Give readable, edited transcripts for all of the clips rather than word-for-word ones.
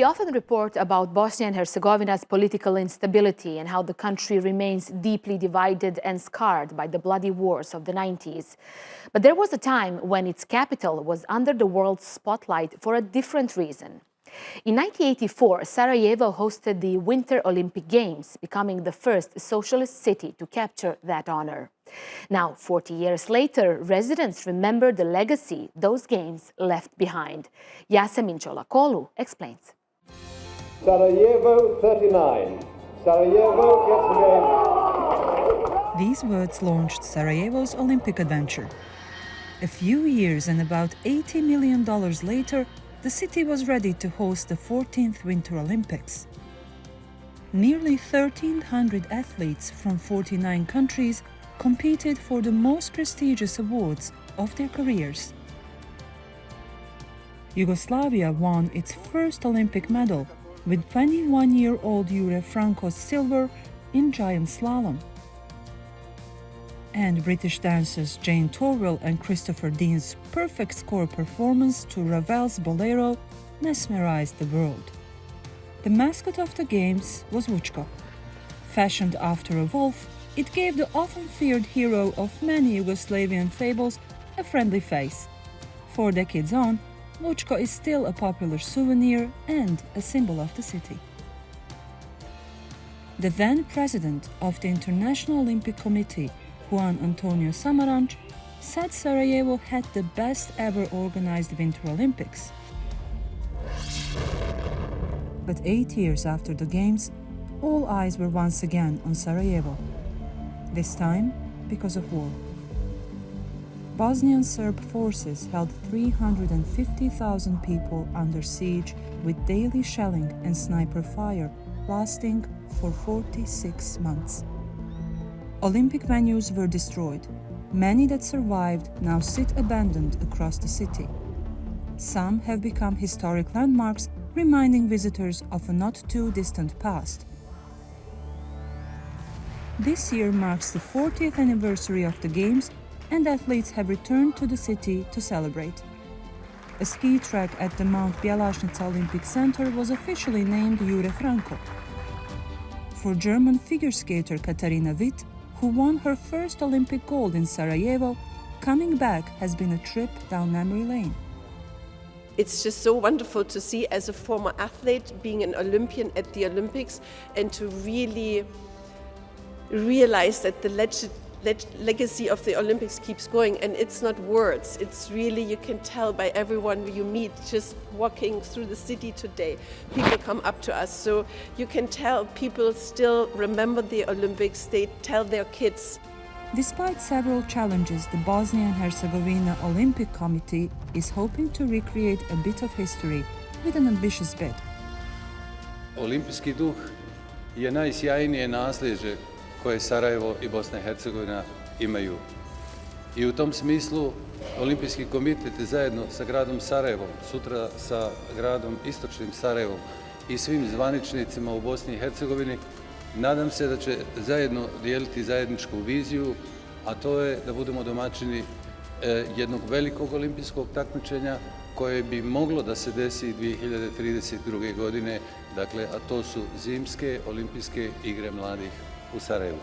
often report about Bosnia and Herzegovina's political instability and how the country remains deeply divided and scarred by the bloody wars of the 90s. But there was a time when its capital was under the world's spotlight for a different reason. In 1984, Sarajevo hosted the Winter Olympic Games, becoming the first socialist city to capture that honor. Now, 40 years later, residents remember the legacy those games left behind. Yasemin Colakoglu explains. Sarajevo 39. Sarajevo gets the game. These words launched Sarajevo's Olympic adventure. A few years and about $80 million later, the city was ready to host the 14th Winter Olympics. Nearly 1,300 athletes from 49 countries competed for the most prestigious awards of their careers. Yugoslavia won its first Olympic medal with 21-year-old Jure Franko's silver in giant slalom. And British dancers Jane Torwell and Christopher Dean's perfect score performance to Ravel's Bolero mesmerized the world. The mascot of the games was Vučko. Fashioned after a wolf, it gave the often feared hero of many Yugoslavian fables a friendly face. 4 decades on, Vučko is still a popular souvenir and a symbol of the city. The then president of the International Olympic Committee, Juan Antonio Samaranch, said Sarajevo had the best ever organized Winter Olympics. But 8 years after the Games, all eyes were once again on Sarajevo. This time because of war. Bosnian Serb forces held 350,000 people under siege with daily shelling and sniper fire lasting for 46 months. Olympic venues were destroyed. Many that survived now sit abandoned across the city. Some have become historic landmarks, reminding visitors of a not too distant past. This year marks the 40th anniversary of the Games, and athletes have returned to the city to celebrate. A ski track at the Mount Bjelašnica Olympic Center was officially named Jure Franko. For German figure skater Katharina Witt, who won her first Olympic gold in Sarajevo, coming back has been a trip down memory lane. It's just so wonderful to see, as a former athlete, being an Olympian at the Olympics, and to really realize that the legacy of the Olympics keeps going. And it's not words, it's really, you can tell by everyone you meet just walking through the city today. People come up to us, so you can tell people still remember the Olympics, they tell their kids. Despite several challenges, the Bosnia and Herzegovina Olympic Committee is hoping to recreate a bit of history with an ambitious bid. Olimpijski duh je najsjajnije nasljeđe koje Sarajevo i Bosna i Hercegovina imaju. I u tom smislu Olimpijski komitet zajedno sa gradom Sarajevom, sutra sa gradom Istočnim Sarajevom i svim zvaničnicima u Bosni i Hercegovini, nadam se da će zajedno dijeliti zajedničku viziju, a to je da budemo domaćini jednog velikog olimpijskog takmičenja koje bi moglo da se desi 2032. godine, dakle, a to su zimske olimpijske igre mladih u Sarajevu.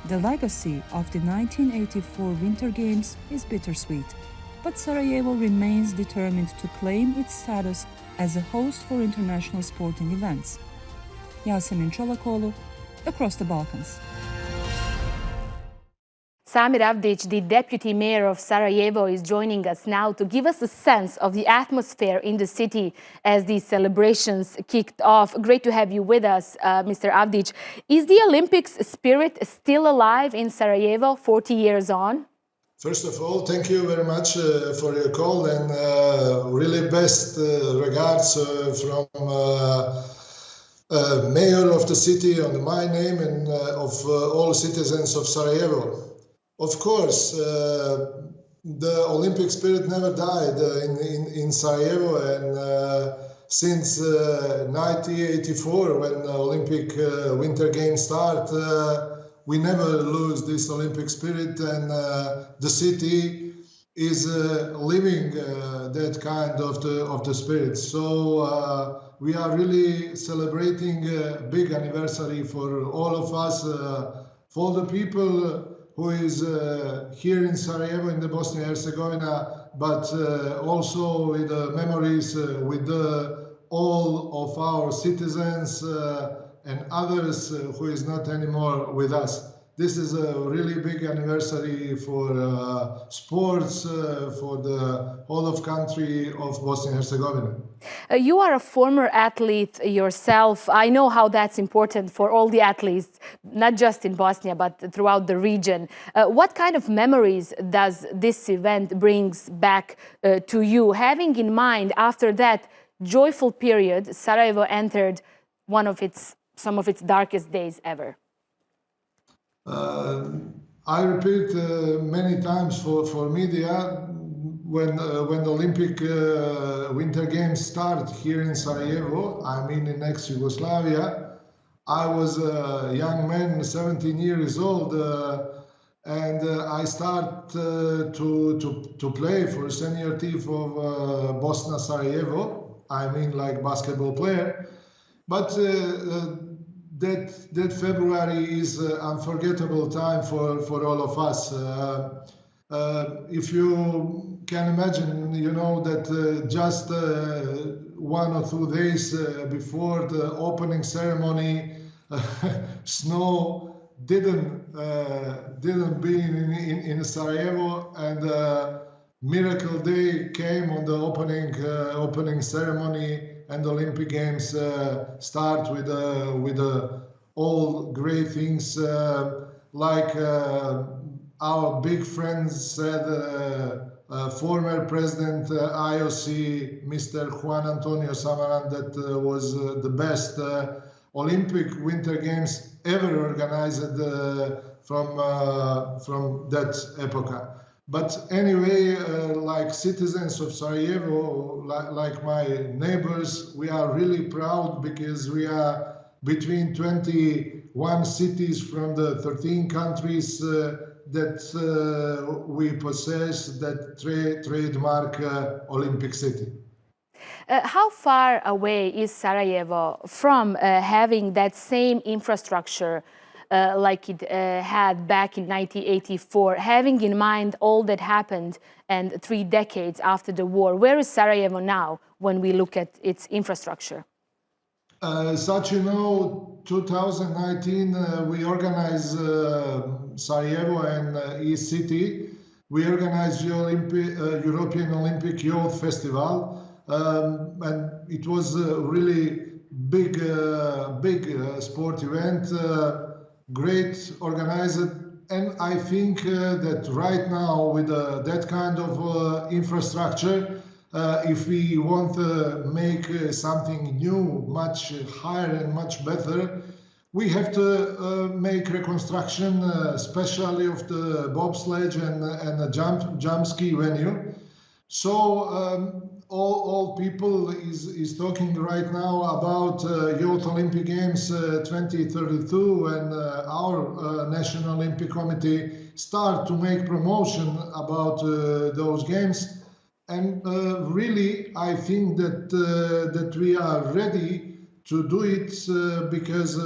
The legacy of the 1984 Winter Games is bittersweet, but Sarajevo remains determined to claim its status as a host for international sporting events. Yasemin Colakoglu, Across the Balkans. Samir Avdić, the deputy mayor of Sarajevo, is joining us now to give us a sense of the atmosphere in the city as these celebrations kicked off. Great to have you with us, Mr. Avdić. Is the Olympics spirit still alive in Sarajevo 40 years on? First of all, thank you very much for your call, and really best regards from mayor of the city on my name and of all citizens of Sarajevo. Of course, the Olympic spirit never died in Sarajevo, and since 1984, when the Olympic Winter Games start, we never lose this Olympic spirit, and the city is living that kind of the spirit. So we are really celebrating a big anniversary for all of us, for the people who is here in Sarajevo in the Bosnia and Herzegovina, but also with the memories with all of our citizens and others who is not anymore with us. This is a really big anniversary for sports, for the whole of country of Bosnia and Herzegovina. You are a former athlete yourself. I know how that's important for all the athletes, not just in Bosnia, but throughout the region. What kind of memories does this event brings back to you, having in mind after that joyful period, Sarajevo entered some of its darkest days ever? I repeat many times for media, when the Olympic Winter Games started here in Sarajevo, I mean in ex-Yugoslavia, I was a young man, 17 years old, and I started to play for senior team of Bosna Sarajevo, I mean like basketball player, but that February is an unforgettable time for all of us. If you can imagine, you know that just 1 or 2 days before the opening ceremony, snow didn't be in Sarajevo, and miracle day came on the opening ceremony. And the Olympic Games start with all great things, like our big friends said, former president IOC, Mr. Juan Antonio Samaran, that was the best Olympic Winter Games ever organized from that epoch. But anyway, like citizens of Sarajevo, like my neighbors, we are really proud because we are between 21 cities from the 13 countries that we possess that trademark Olympic city. How far away is Sarajevo from having that same infrastructure like it had back in 1984, having in mind all that happened and 3 decades after the war? Where is Sarajevo now when we look at its infrastructure? Such, you know, 2019 we organized Sarajevo and East City. We organized the European Olympic Youth Festival, and it was a really big sport event. Great organized, and I think that right now with that kind of infrastructure, if we want to make something new, much higher and much better, we have to make reconstruction, especially of the bobsledge and the jump ski venue. So all people is talking right now about Youth Olympic Games 2032, and our National Olympic Committee start to make promotion about those games. And really, I think that we are ready to do it because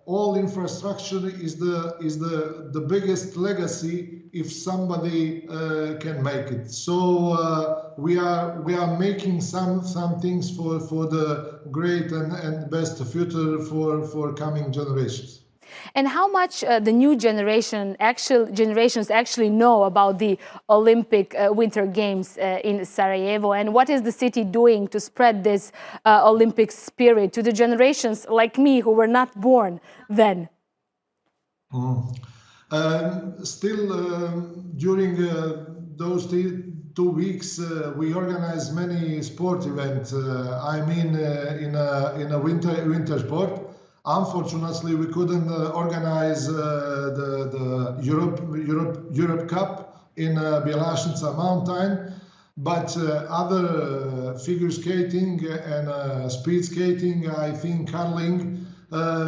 all infrastructure is the biggest legacy if somebody can make it. So we are making some things for the great and best future for coming generations. And how much the new generations actually know about the Olympic Winter Games in Sarajevo, and what is the city doing to spread this Olympic spirit to the generations like me who were not born then? Still, during those 2 weeks, we organized many sport events. I mean, in a winter sport. Unfortunately, we couldn't organize the Europe Cup in Bjelašnica mountain, but other figure skating and speed skating, I think curling,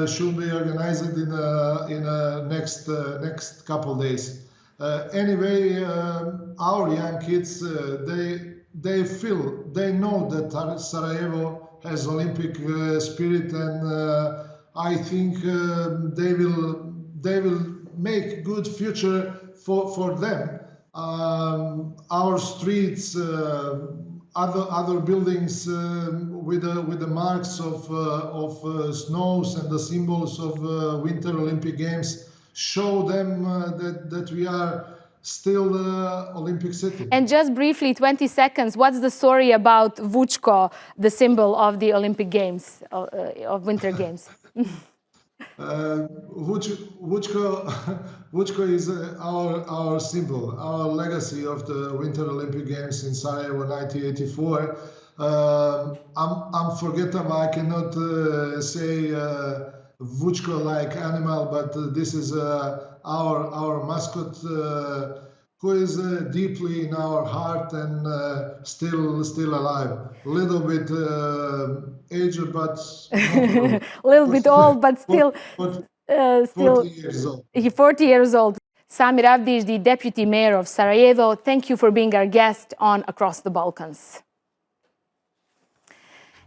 should be organized in next couple days. Anyway, our young kids, they know that Sarajevo has Olympic spirit, and I think they will make good future for them. Our streets, other buildings with the marks of snows and the symbols of Winter Olympic Games show them that we are still Olympic city. And just briefly, 20 seconds, what's the story about Vučko, the symbol of the Olympic Games, of Winter Games? Vučko is our symbol, our legacy of the Winter Olympic Games in Sarajevo 1984. Unforgettable, I cannot say Vučko like animal, but this is our mascot who is deeply in our heart and still alive. A little bit aged, but A little bit old, but still 40 years old. 40 years old. Samir Avdić, the Deputy Mayor of Sarajevo, thank you for being our guest on Across the Balkans.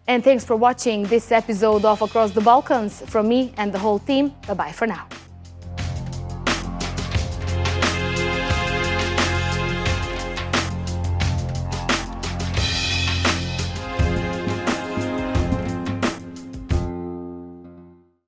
And thanks for watching this episode of Across the Balkans. From me and the whole team, bye-bye for now.